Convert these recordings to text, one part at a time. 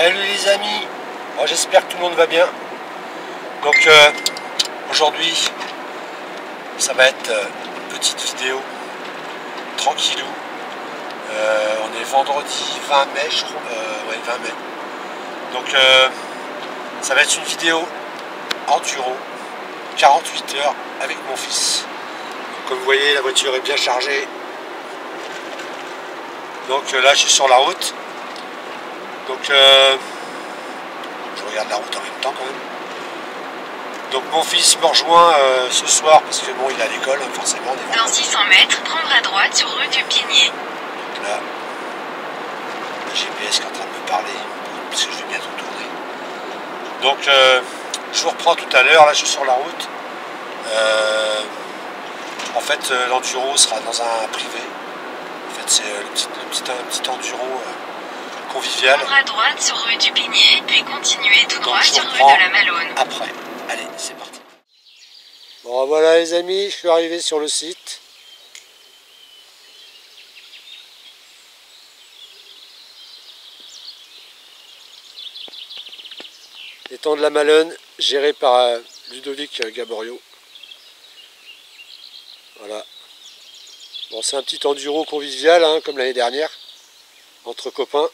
Salut les amis, bon, j'espère que tout le monde va bien. Donc aujourd'hui ça va être une petite vidéo tranquillou. On est vendredi 20 mai je crois, ouais 20 mai. Donc ça va être une vidéo enduro 48 heures avec mon fils. Donc, comme vous voyez, la voiture est bien chargée. Donc là je suis sur la route. Donc je regarde la route en même temps quand même. Donc mon fils me rejoint ce soir parce que bon il est à l'école hein, forcément. Dans 600 mètres, prendre à droite sur rue du Pigné. Donc là, le GPS qui est en train de me parler parce que je vais bientôt tourner. Donc je vous reprends tout à l'heure, là je suis sur la route. En fait l'enduro sera dans un privé. En fait c'est un petit enduro convivial. Prendre à droite sur rue du Pigné, puis continuer tout droit sur rue de la Malone. Après, allez, c'est parti. Bon voilà les amis, je suis arrivé sur le site. L'étang de la Malone, géré par Ludovic Gaborio. Voilà. Bon, c'est un petit enduro convivial, hein, comme l'année dernière, entre copains.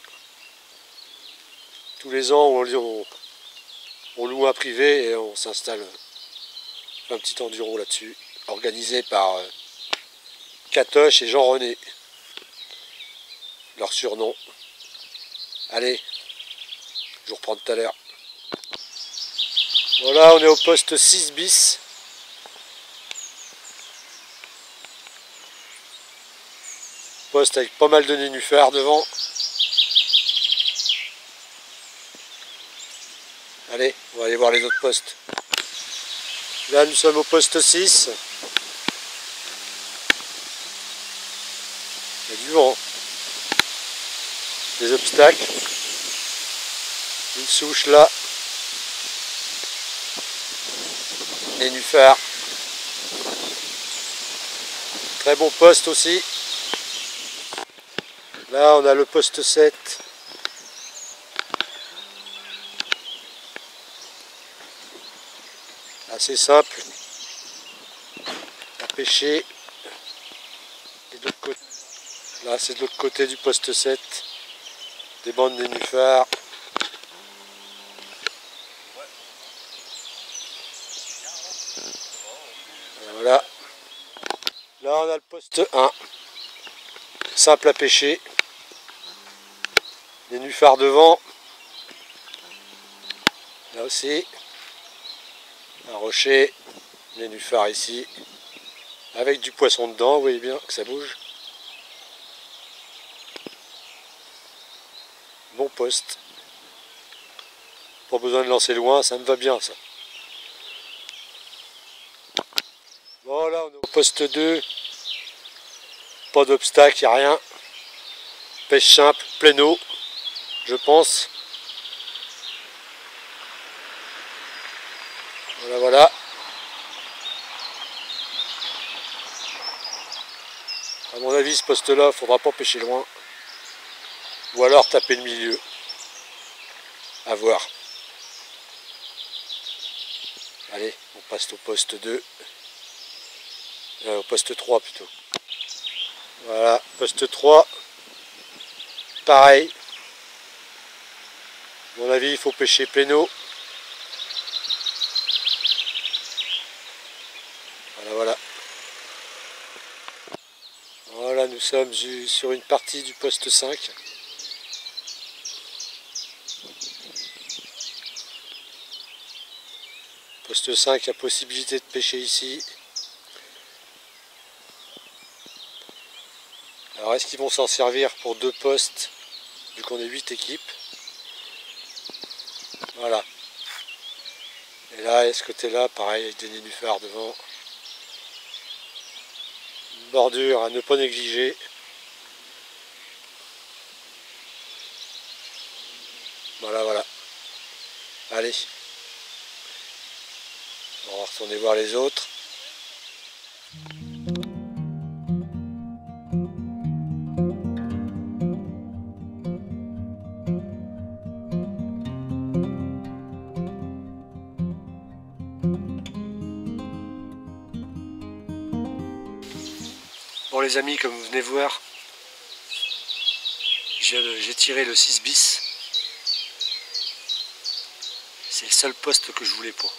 Tous les ans, on loue un privé et on s'installe un petit enduro là-dessus, organisé par Catoche et Jean-René. Leur surnom. Allez, je vous reprends tout à l'heure. Voilà, on est au poste 6 bis. Poste avec pas mal de nénuphars devant. Allez, on va aller voir les autres postes. Là, nous sommes au poste 6. Il y a du vent. Des obstacles. Une souche là. Nénuphars. Très bon poste aussi. Là, on a le poste 7. Assez simple à pêcher. Et là, c'est de l'autre côté du poste 7. Des bandes de nénuphars. Voilà. Là, on a le poste 1. Simple à pêcher. Nénuphars devant. Là aussi. Un rocher. Nénuphars ici. Avec du poisson dedans. Vous voyez bien que ça bouge. Bon poste. Pas besoin de lancer loin. Ça me va bien ça. Voilà, on est au poste 2. Pas d'obstacle, il n'y a rien. Pêche simple, plein eau, je pense. Voilà, voilà. À mon avis, ce poste-là, il ne faudra pas pêcher loin. Ou alors taper le milieu. À voir. Allez, on passe au poste 2. Au poste 3 plutôt. Voilà, poste 3. Pareil. À mon avis, il faut pêcher plein eau. Voilà, voilà. Voilà, nous sommes sur une partie du poste 5. Poste 5, il y a possibilité de pêcher ici. Alors, est-ce qu'ils vont s'en servir pour 2 postes, vu qu'on est 8 équipes? Voilà. Et là, et ce côté-là, pareil, avec des nénuphars devant. Une bordure à ne pas négliger. Voilà, voilà. Allez. On va retourner voir les autres. Bon les amis, comme vous venez voir, j'ai tiré le 6 bis. C'est le seul poste que je voulais pas.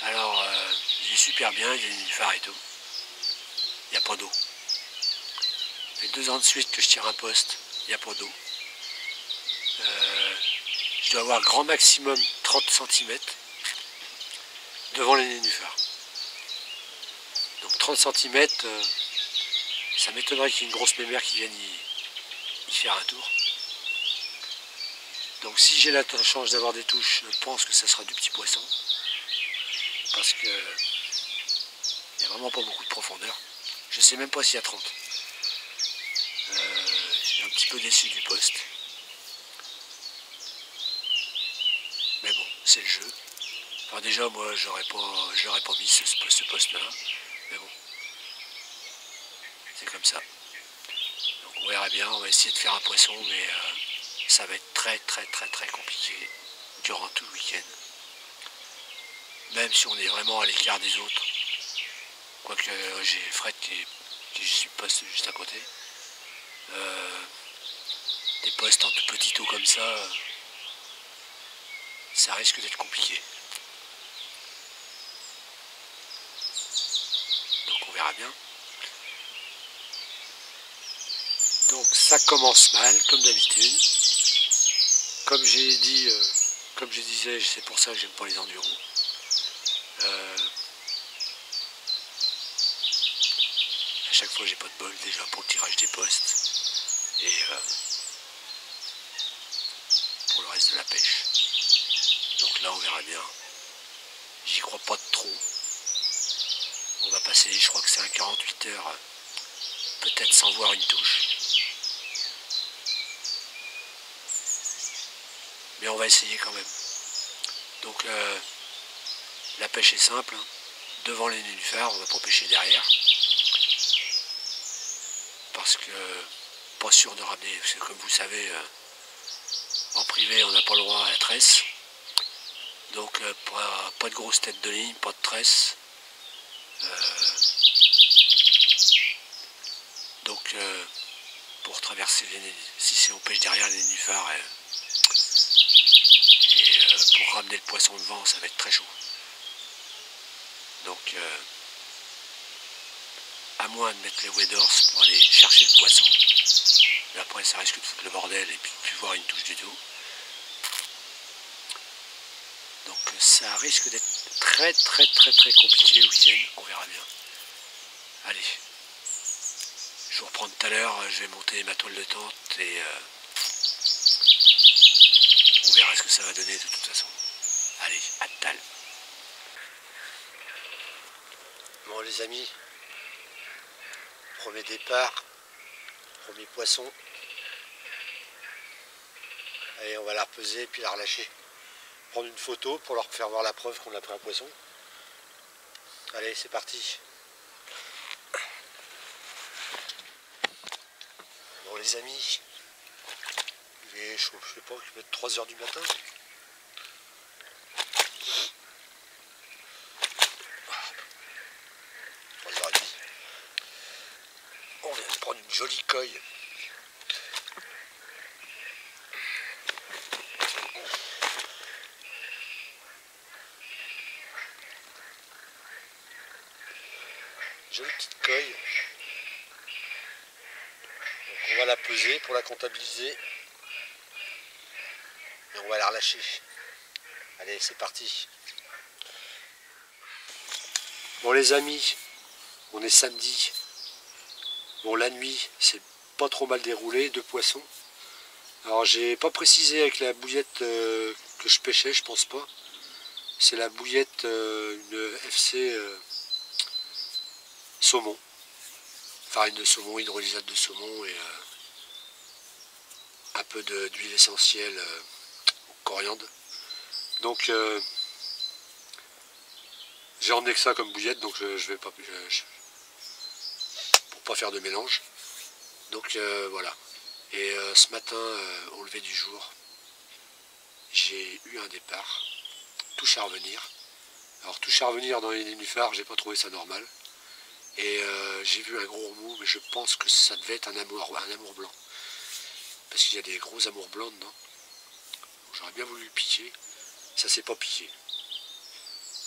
Alors, il est super bien, il y a des nénuphars et tout. Il n'y a pas d'eau. Ça fait 2 ans de suite que je tire un poste, il n'y a pas d'eau. Je dois avoir grand maximum 30 cm devant les nénuphars. Donc 30 cm, ça m'étonnerait qu'il y ait une grosse mémère qui vienne y faire un tour. Donc si j'ai la chance d'avoir des touches, je pense que ça sera du petit poisson. Parce que il n'y a vraiment pas beaucoup de profondeur. Je ne sais même pas s'il y a 30. Je suis un petit peu déçu du poste. Mais bon, c'est le jeu. Enfin déjà moi j'aurais pas mis ce poste-là. Mais bon. C'est comme ça. Donc on verra bien, on va essayer de faire un poisson, mais ça va être très compliqué durant tout le week-end. Même si on est vraiment à l'écart des autres. Quoique j'ai Fred qui est poste juste à côté. Des postes en tout petit eau comme ça, ça risque d'être compliqué. Donc on verra bien. Donc ça commence mal, comme d'habitude. Comme j'ai dit, comme je disais, c'est pour ça que j'aime pas les enduros. À chaque fois j'ai pas de bol déjà pour le tirage des postes et pour le reste de la pêche. Donc là on verra bien. J'y crois pas trop. On va passer, je crois que c'est un 48 heures, peut-être sans voir une touche. Mais on va essayer quand même. Donc la pêche est simple. Hein. Devant les nénuphars, on va pas pêcher derrière. Parce que pas sûr de ramener, parce que comme vous savez, en privé on n'a pas le droit à la tresse. Donc pas de grosse tête de ligne, pas de tresse. Donc pour traverser si on pêche derrière les nénuphars et pour ramener le poisson devant, ça va être très chaud. Donc à moins de mettre les waders pour aller chercher le poisson, mais après ça risque de foutre le bordel et puis de plus voir une touche du tout. Donc ça risque d'être très compliqué le week-end, on verra bien. Allez, je vous reprends tout à l'heure, je vais monter ma toile de tente et on verra ce que ça va donner de toute façon. Allez, à tout à l'heure. Bon les amis, premier départ, premier poisson. Allez, on va la repeser puis la relâcher. Prendre une photo pour leur faire voir la preuve qu'on a pris un poisson. Allez, c'est parti. Bon les amis, il est chaud, je sais pas, il va être 3 h du matin. On vient de prendre une jolie coille. Jolie petite coille. Donc on va la peser pour la comptabiliser. Et on va la relâcher. Allez, c'est parti. Bon les amis, on est samedi. Bon la nuit, c'est pas trop mal déroulé, 2 poissons. Alors j'ai pas précisé avec la bouillette que je pêchais, je pense pas. C'est la bouillette, une FC saumon. Farine de saumon, hydrolysate de saumon et un peu d'huile essentielle coriandre. Donc j'ai emmené que ça comme bouillette, donc je vais pas pour pas faire de mélange. Donc voilà. Et ce matin, au lever du jour, j'ai eu un départ, touche à revenir. Alors touche à revenir dans les nénuphars, j'ai pas trouvé ça normal. Et j'ai vu un gros remous, mais je pense que ça devait être un amour blanc. Parce qu'il y a des gros amours blancs dedans. J'aurais bien voulu le piquer. Ça s'est pas piqué.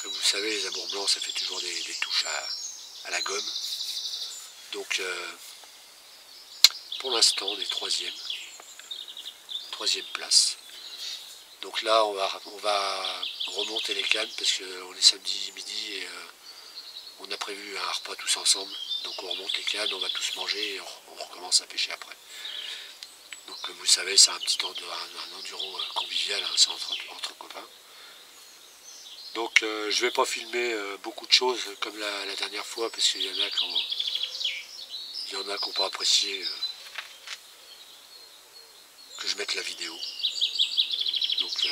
Comme vous savez, les amours blancs, ça fait toujours des touches à la gomme. Donc, pour l'instant, on est troisième place. Donc là, on va remonter les cannes parce qu'on est samedi midi et on a prévu un repas tous ensemble. Donc on remonte les cannes, on va tous manger et on recommence à pêcher après. Donc comme vous le savez, c'est un petit enduro convivial, hein, c'est entre copains. Donc je vais pas filmer beaucoup de choses comme la dernière fois parce qu'il y en a qui n'ont pas apprécié que je mette la vidéo. Donc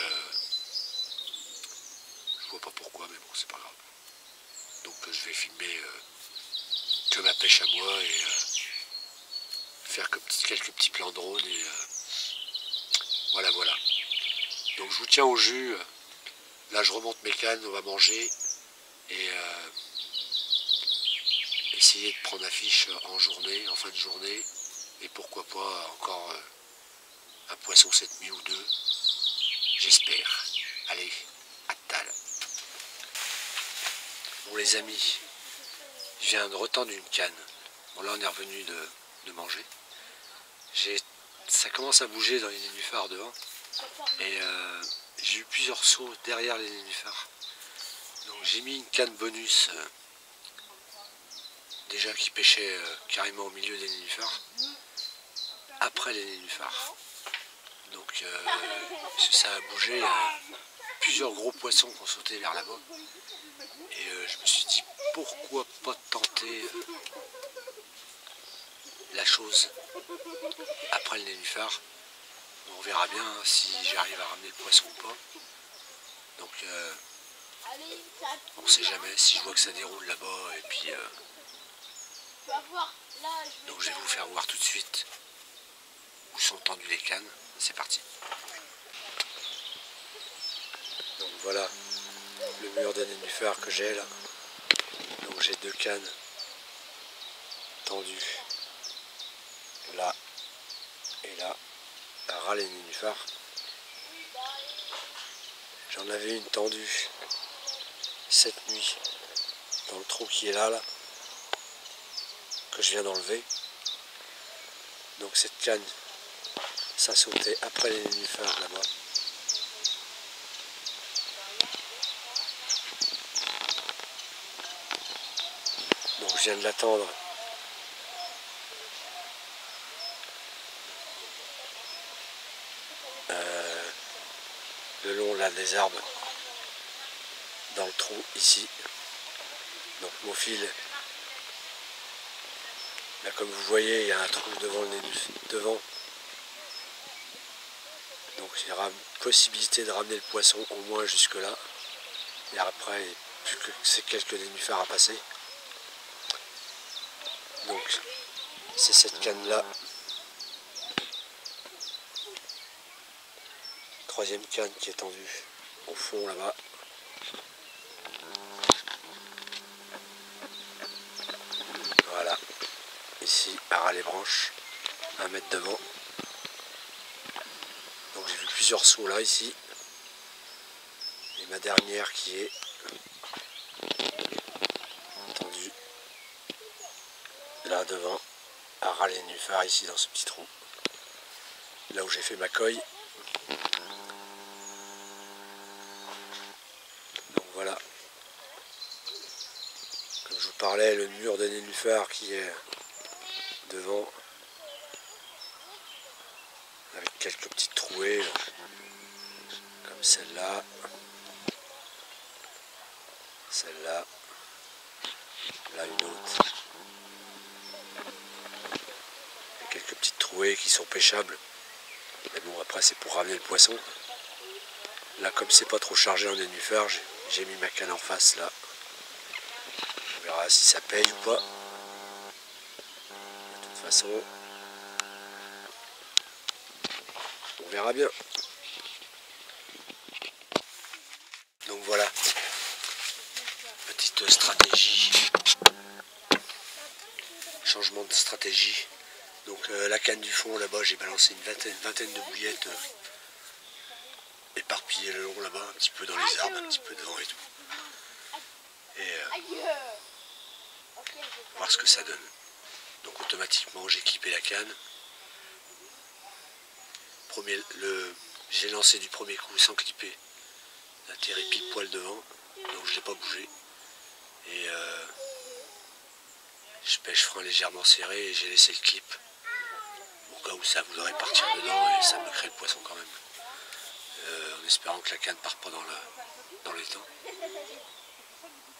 je vois pas pourquoi, mais bon, c'est pas grave. Donc je vais filmer que ma pêche à moi et faire quelques petits plans drone et voilà. Donc je vous tiens au jus. Là je remonte mes cannes, on va manger et essayer de prendre affiche en fin de journée, et pourquoi pas encore un poisson cette nuit ou deux, j'espère. Allez, à tal. Bon les amis, je viens de retendre une canne. Bon là on est revenu de manger. Ça commence à bouger dans les nénuphars devant. Et j'ai eu plusieurs sauts derrière les nénuphars. Donc j'ai mis une canne bonus déjà qui pêchait carrément au milieu des nénuphars. Après les nénuphars. Donc ça a bougé, il y a plusieurs gros poissons qui ont sauté vers là-bas. Et je me suis dit pourquoi pas tenter la chose après le nénuphar. On verra bien hein, si j'arrive à ramener le poisson ou pas. Donc on sait jamais si je vois que ça déroule là-bas et puis donc je vais vous faire voir tout de suite où sont tendues les cannes. C'est parti. Donc voilà le mur des nénuphars que j'ai là. Donc j'ai deux cannes tendues là et là à ras les nénuphars. J'en avais une tendue cette nuit dans le trou qui est là que je viens d'enlever. Donc cette canne, ça sautait après les nénuphars là-bas. Donc je viens de l'attendre le long là des arbres dans le trou ici. Donc mon fil, là comme vous voyez il y a un trou devant le devant. Donc il y aura possibilité de ramener le poisson au moins jusque là. Et après plus que ces quelques nénuphars à passer. Donc c'est cette canne là. Troisième canne qui est tendue au fond là-bas. Voilà. Ici, à ras les branches, 1 mètre devant. Donc j'ai vu plusieurs sauts là, ici. Et ma dernière qui est tendue là devant, à ras les nénuphars, ici dans ce petit trou. Là où j'ai fait ma coille. Donc voilà. Comme je vous parlais, le mur des nénuphars qui est devant. Avec quelques petites trouées. Comme celle-là. Celle-là. Là une autre. Et quelques petites trouées qui sont pêchables. Mais bon, après c'est pour ramener le poisson. Là, comme c'est pas trop chargé en nénuphars, j'ai mis ma canne en face là. On verra si ça paye ou pas. De toute façon, on verra bien. Donc voilà, petite stratégie changement de stratégie. Donc la canne du fond là-bas, j'ai balancé une vingtaine de bouillettes éparpillées le long là-bas, un petit peu dans les arbres, un petit peu devant et tout. Et voir ce que ça donne. Donc automatiquement j'ai clippé la canne. J'ai lancé du premier coup sans clipper. Atterri pile poil devant, donc je ne l'ai pas bougé. Et je pêche frein légèrement serré et j'ai laissé le clip. Au cas où ça voudrait partir dedans et ça me crée le poisson quand même. En espérant que la canne ne parte pas dans l'étang.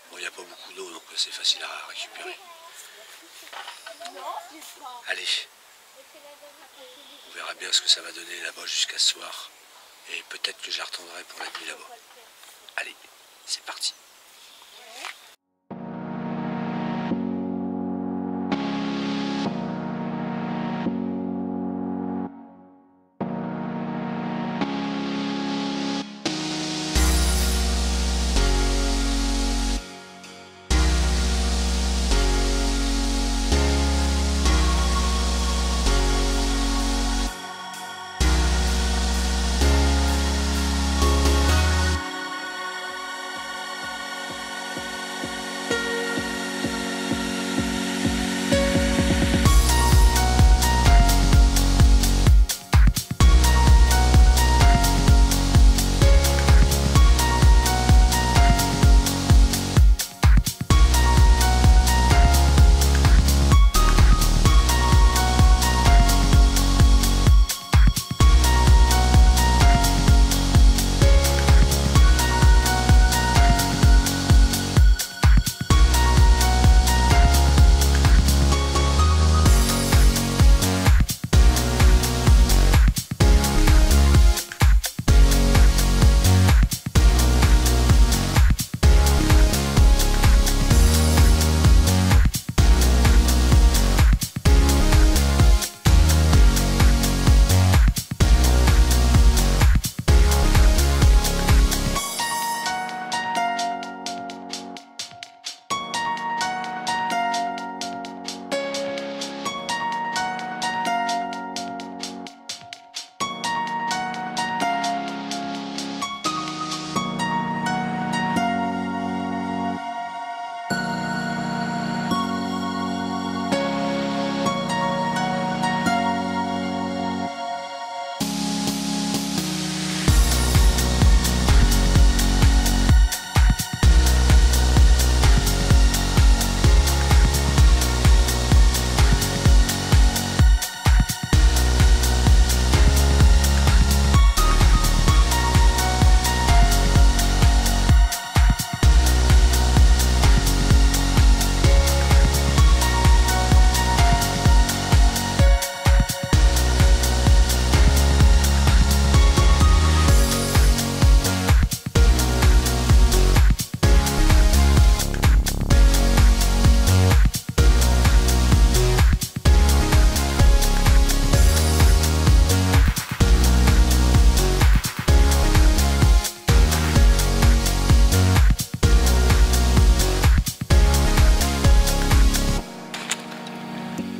Bon, il n'y a pas beaucoup d'eau donc c'est facile à récupérer. Allez, on verra bien ce que ça va donner là-bas jusqu'à ce soir. Et peut-être que je la retendrai pour la nuit là-bas. Allez, c'est parti.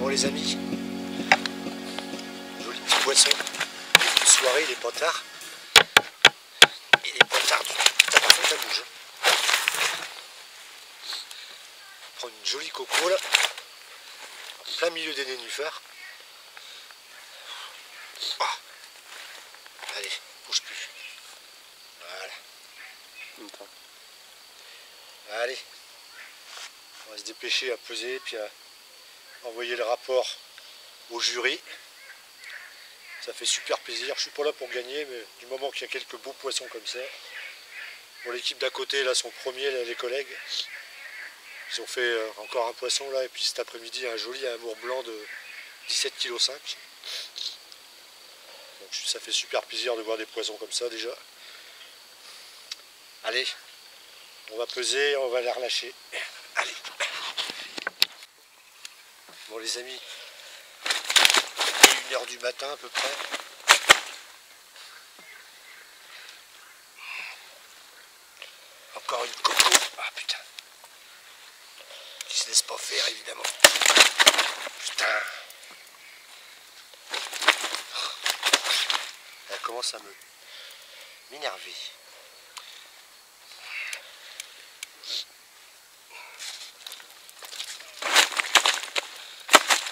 Les amis, joli petit poisson, début de soirée, il est pas tard. Il est pas tard du tout, par contre ça bouge. On prend une jolie coco là, en plein milieu des nénuphars. Ah. Allez, bouge plus. Voilà. Allez, on va se dépêcher à peser puis à envoyer le rapport au jury. Ça fait super plaisir. Je suis pas là pour gagner, mais du moment qu'il y a quelques beaux poissons comme ça. Pour l'équipe d'à côté, là, sont premiers, là, les collègues. Ils ont fait encore un poisson là, et puis cet après-midi un joli amour blanc de 17,5 kg. Donc ça fait super plaisir de voir des poissons comme ça déjà. Allez, on va peser, on va les relâcher. Allez. Bon les amis, il est 1h du matin à peu près. Encore une coco. Ah putain. Qui se laisse pas faire évidemment. commence à m'énerver.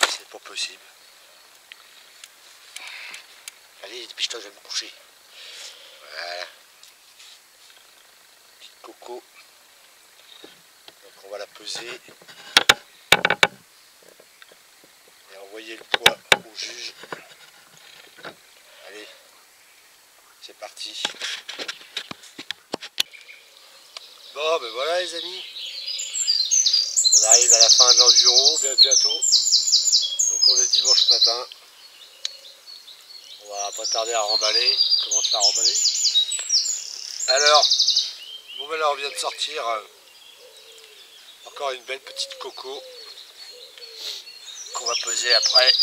C'est pas possible. Allez, dépêche-toi, je vais me coucher. Voilà. Petite coco. Donc on va la peser. Et envoyer le poids au juge. Allez, c'est parti. Bon, ben voilà les amis. On arrive à la fin de l'enduro, bientôt. Donc on est dimanche matin. On va pas tarder à remballer. On commence à remballer. Alors, bon ben là on vient de sortir encore une belle petite coco qu'on va peser après.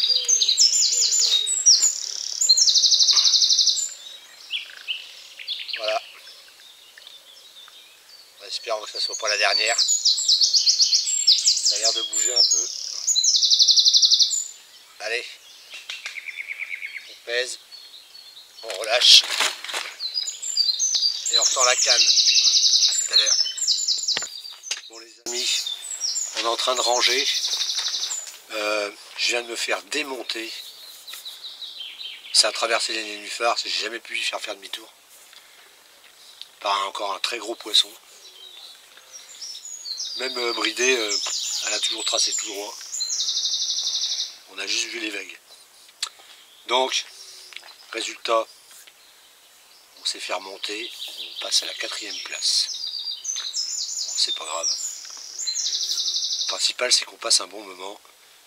Voilà. En espérant que ça soit pas la dernière. Ça a l'air de bouger un peu. Allez. On pèse. On relâche. Et on ressort la canne. À tout à l'heure. Bon les amis, on est en train de ranger. Je viens de me faire démonter. Ça a traversé les nénuphars. J'ai jamais pu y faire demi-tour. Par encore un très gros poisson. Même bridée, elle a toujours tracé tout droit. On a juste vu les vagues. Donc, résultat, on s'est fait remonter. On passe à la 4e place. Bon, c'est pas grave. Le principal, c'est qu'on passe un bon moment.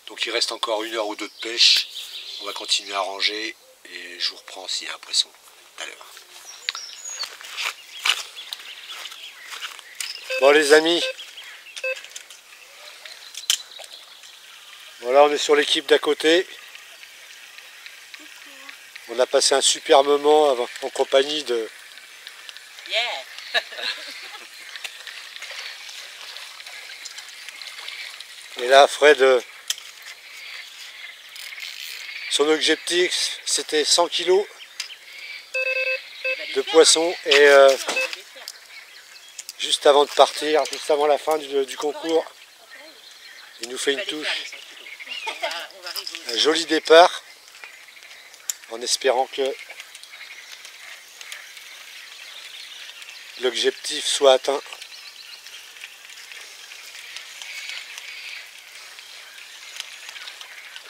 Donc il reste encore 1 heure ou 2 de pêche. On va continuer à ranger et je vous reprends s'il y a un poisson tout à l'heure. Bon les amis, voilà, on est sur l'équipe d'à côté. On a passé un super moment en compagnie de... Yeah. Et là, Fred, son objectif, c'était 100 kg de poisson. Et juste avant de partir, juste avant la fin du concours, il nous fait une touche. Un joli départ, en espérant que l'objectif soit atteint.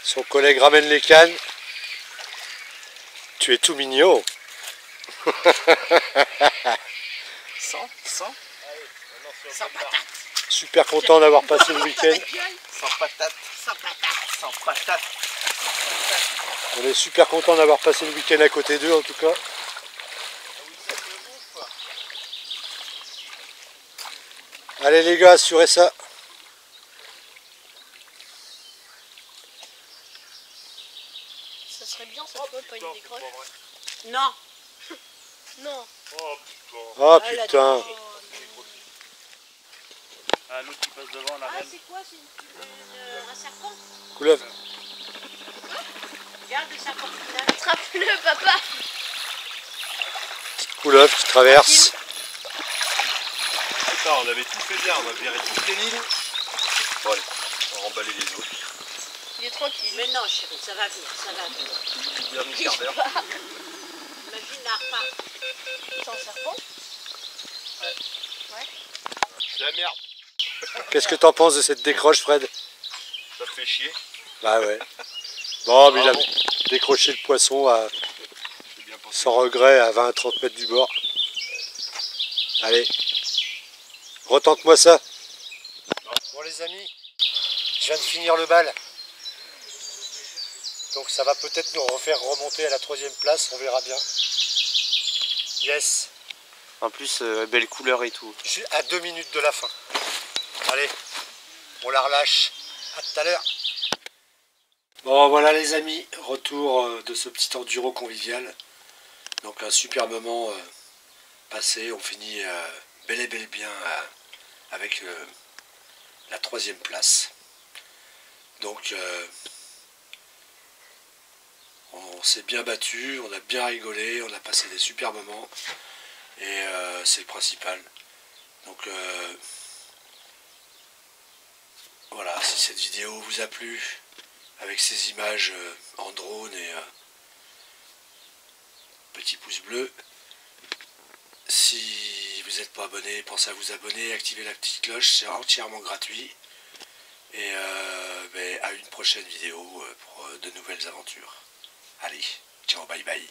Son collègue ramène les cannes. Tu es tout mignon. 100 patates. Super content d'avoir passé le week-end. 100 patates. 100 patates. 100 patates. On est super content d'avoir passé le week-end à côté d'eux en tout cas. Allez les gars, assurez ça. Ça serait bien cette fois, pas une décroche. Non. Non. Oh putain. Ah, l'autre qui passe devant, la reine. C'est quoi? C'est un serpent? Couleuvre. Regarde le serpent final. Attrape-le, papa. Couleuvre qui traverse. Attends, on avait tout fait bien, on a viré toutes les lignes. Bon allez, on va remballer les autres. Il est tranquille. Mais non, chérie, ça va venir, ça va venir. Bien une quart d'heure. Imagine la repas. C'est un serpent? C'est la merde. Qu'est-ce que t'en penses de cette décroche, Fred? Ça te fait chier. Bah ouais. Bon, mais il a Bravo. décroché le poisson C'est bien pensé. sans regret à 20 à 30 mètres du bord. Allez, retente-moi ça. Bon les amis, je viens de finir le bal. Donc ça va peut-être nous refaire remonter à la 3e place, on verra bien. Yes, En plus, belle couleur et tout. je suis à 2 minutes de la fin. Allez, on la relâche. À tout à l'heure. Bon voilà les amis, retour de ce petit enduro convivial. Donc un super moment passé, on finit bel et bien avec la 3e place. Donc On s'est bien battu, on a bien rigolé, on a passé des super moments. Et c'est le principal. Donc voilà, si cette vidéo vous a plu, avec ces images en drone et petit pouce bleu. Si vous n'êtes pas abonné, pensez à vous abonner, activez la petite cloche, c'est entièrement gratuit. Et à une prochaine vidéo pour de nouvelles aventures. Allez, ciao, bye bye.